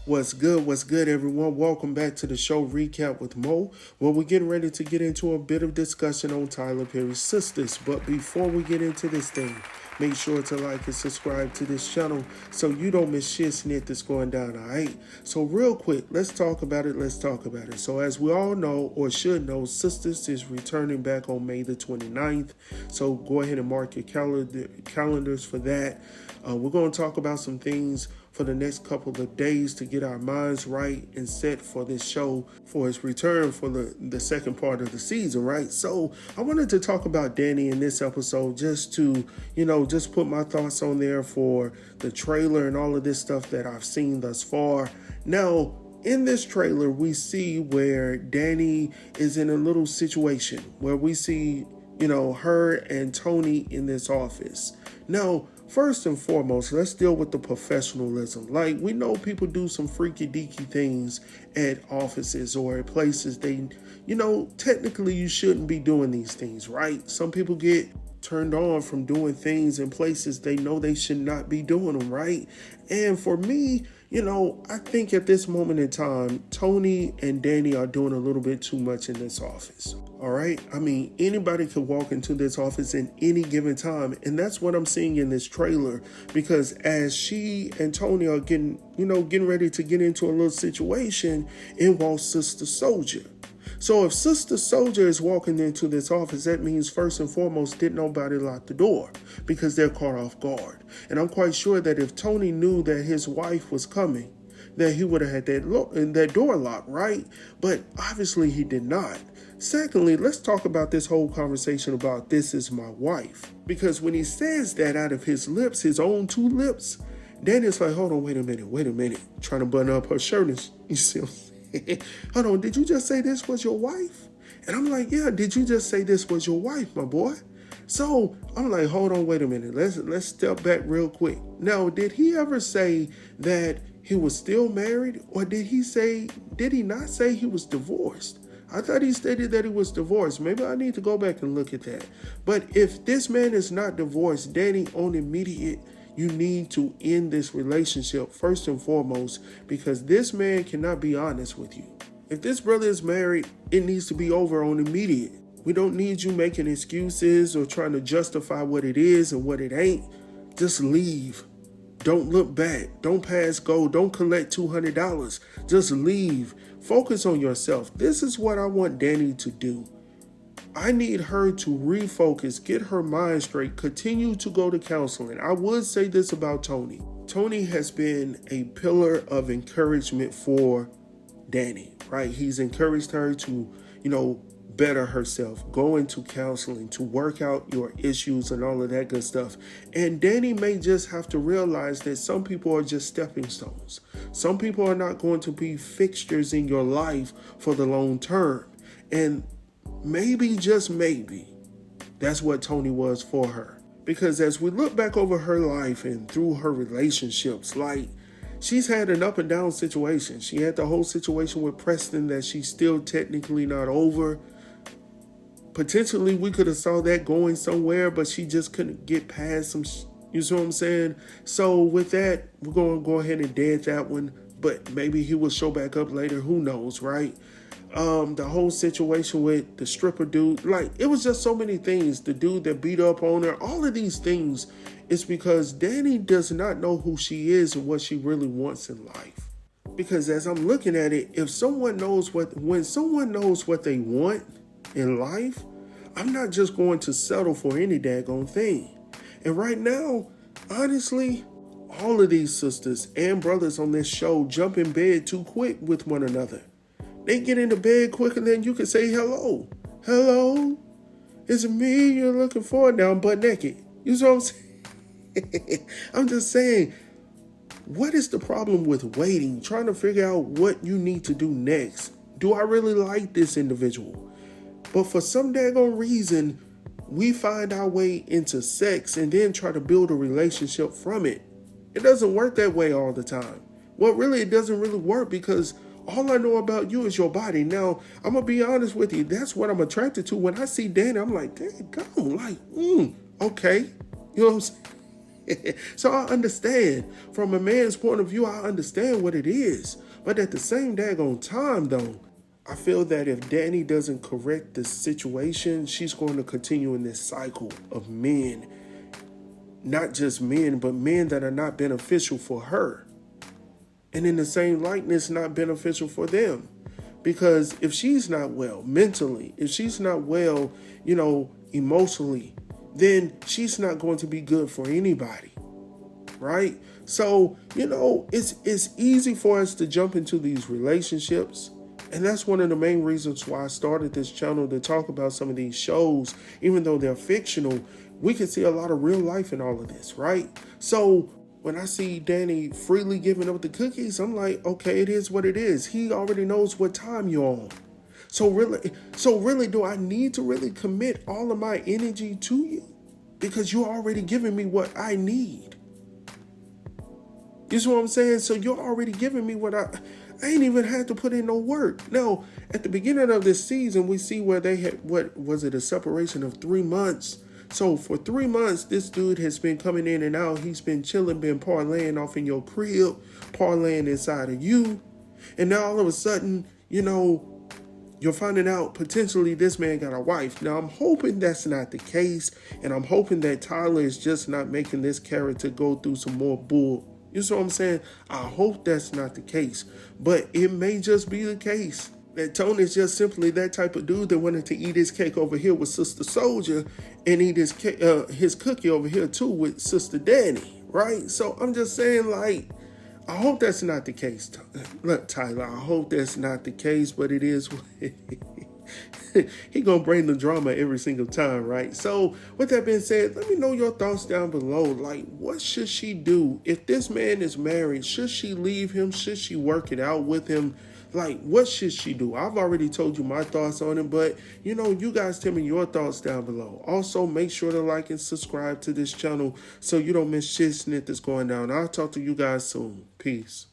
What's good, everyone? Welcome back to the show Recap with Mo, where we're getting ready to get into a bit of discussion on Tyler Perry's Sistas. But before we get into this thing, make sure to like and subscribe to this channel so you don't miss shit snit that's going down, alright? So real quick, let's talk about it. So as we all know, or should know, Sistas is returning back on May the 29th. So go ahead and mark your calendars for that. We're going to talk about some things for the next couple of days to get our minds right and set for this show for its return for the second part of the season, right? So I wanted to talk about Danni in this episode just to, just put my thoughts on there for the trailer and all of this stuff that I've seen thus far. Now, in this trailer, we see where Danni is in a little situation where we see, her and Tony in this office. Now, first and foremost, let's deal with the professionalism. Like, we know people do some freaky deaky things at offices or at places technically you shouldn't be doing these things, right? Some people get turned on from doing things in places they know they should not be doing them, right? And for me, I think at this moment in time, Tony and Danni are doing a little bit too much in this office. All right. I mean, anybody could walk into this office in any given time. And that's what I'm seeing in this trailer, because as she and Tony are getting ready to get into a little situation, in walks Sister Soldier. So if Sister Soldier is walking into this office, that means first and foremost, did nobody lock the door because they're caught off guard. And I'm quite sure that if Tony knew that his wife was coming, that he would have had that door locked, right? But obviously he did not. Secondly, let's talk about this whole conversation about this is my wife. Because when he says that out of his lips, his own two lips, Danny's like, hold on, wait a minute. Trying to button up her shirt. You see what I'm saying? Hold on, did you just say this was your wife? And I'm like, yeah, did you just say this was your wife, my boy? So I'm like, hold on, wait a minute. Let's step back real quick. Now, did he ever say that he was still married? Or did he not say he was divorced? I thought he stated that he was divorced. Maybe I need to go back and look at that. But if this man is not divorced, Danni, on immediate, you need to end this relationship first and foremost, because this man cannot be honest with you. If this brother is married, it needs to be over on immediate. We don't need you making excuses or trying to justify what it is and what it ain't. Just leave. Don't look back. Don't pass go. Don't collect $200. Just leave. Focus on yourself. This is what I want Danni to do. I need her to refocus, get her mind straight, continue to go to counseling. I would say this about Tony. Tony has been a pillar of encouragement for Danni, right? He's encouraged her to, better herself, go into counseling, to work out your issues and all of that good stuff. And Danni may just have to realize that some people are just stepping stones. Some people are not going to be fixtures in your life for the long term. And maybe, just maybe, that's what Tony was for her. Because as we look back over her life and through her relationships, like, she's had an up and down situation. She had the whole situation with Preston that she's still technically not over. Potentially, we could have saw that going somewhere, but she just couldn't get past some, you see what I'm saying? So with that, we're going to go ahead and dead that one. But maybe he will show back up later. Who knows, right? The whole situation with the stripper dude, like, it was just so many things. The dude that beat up on her, all of these things, it's because Danni does not know who she is and what she really wants in life. Because as I'm looking at it, when someone knows what they want in life, I'm not just going to settle for any daggone thing. And right now, honestly, all of these sisters and brothers on this show jump in bed too quick with one another. They get into bed quicker than you can say hello. Hello? Is it me you're looking for? Now I'm butt naked. You know what I'm saying? I'm just saying, what is the problem with waiting? Trying to figure out what you need to do next. Do I really like this individual? But for some daggone reason, we find our way into sex and then try to build a relationship from it. It doesn't work that way all the time. Well, really, it doesn't really work, because all I know about you is your body. Now, I'm going to be honest with you. That's what I'm attracted to. When I see Danni, I'm like, dang, go. Like, okay. You know what I'm saying? So I understand. From a man's point of view, I understand what it is. But at the same daggone time, though, I feel that if Danni doesn't correct the situation, she's going to continue in this cycle of men. Not just men, but men that are not beneficial for her. And in the same likeness, not beneficial for them. Because if she's not well mentally, if she's not well, emotionally, then she's not going to be good for anybody. Right? So, it's easy for us to jump into these relationships. And that's one of the main reasons why I started this channel, to talk about some of these shows. Even though they're fictional, we can see a lot of real life in all of this, right? So when I see Danni freely giving up the cookies, I'm like, okay, it is what it is. He already knows what time you're on. So really, do I need to really commit all of my energy to you? Because you're already giving me what I need. You see what I'm saying? So you're already giving me what I ain't even had to put in no work. Now, at the beginning of this season, we see where they had, a separation of 3 months. So for 3 months, this dude has been coming in and out. He's been chilling, been parlaying off in your crib, parlaying inside of you. And now all of a sudden, you're finding out potentially this man got a wife. Now, I'm hoping that's not the case. And I'm hoping that Tyler is just not making this character go through some more bull. You see what I'm saying? I hope that's not the case. But it may just be the case that Tony's just simply that type of dude that wanted to eat his cake over here with Sister Soldier and eat his cookie over here too with Sister Danni, right? So I'm just saying, like, I hope that's not the case. Look, Tyler, I hope that's not the case, but it is. He gonna bring the drama every single time, right? So with that being said, let me know your thoughts down below. Like, what should she do? If this man is married, should she leave him? Should she work it out with him? Like, what should she do? I've already told you my thoughts on it, but you guys tell me your thoughts down below. Also, make sure to like and subscribe to this channel so you don't miss shit snit that's going down. I'll talk to you guys soon. Peace.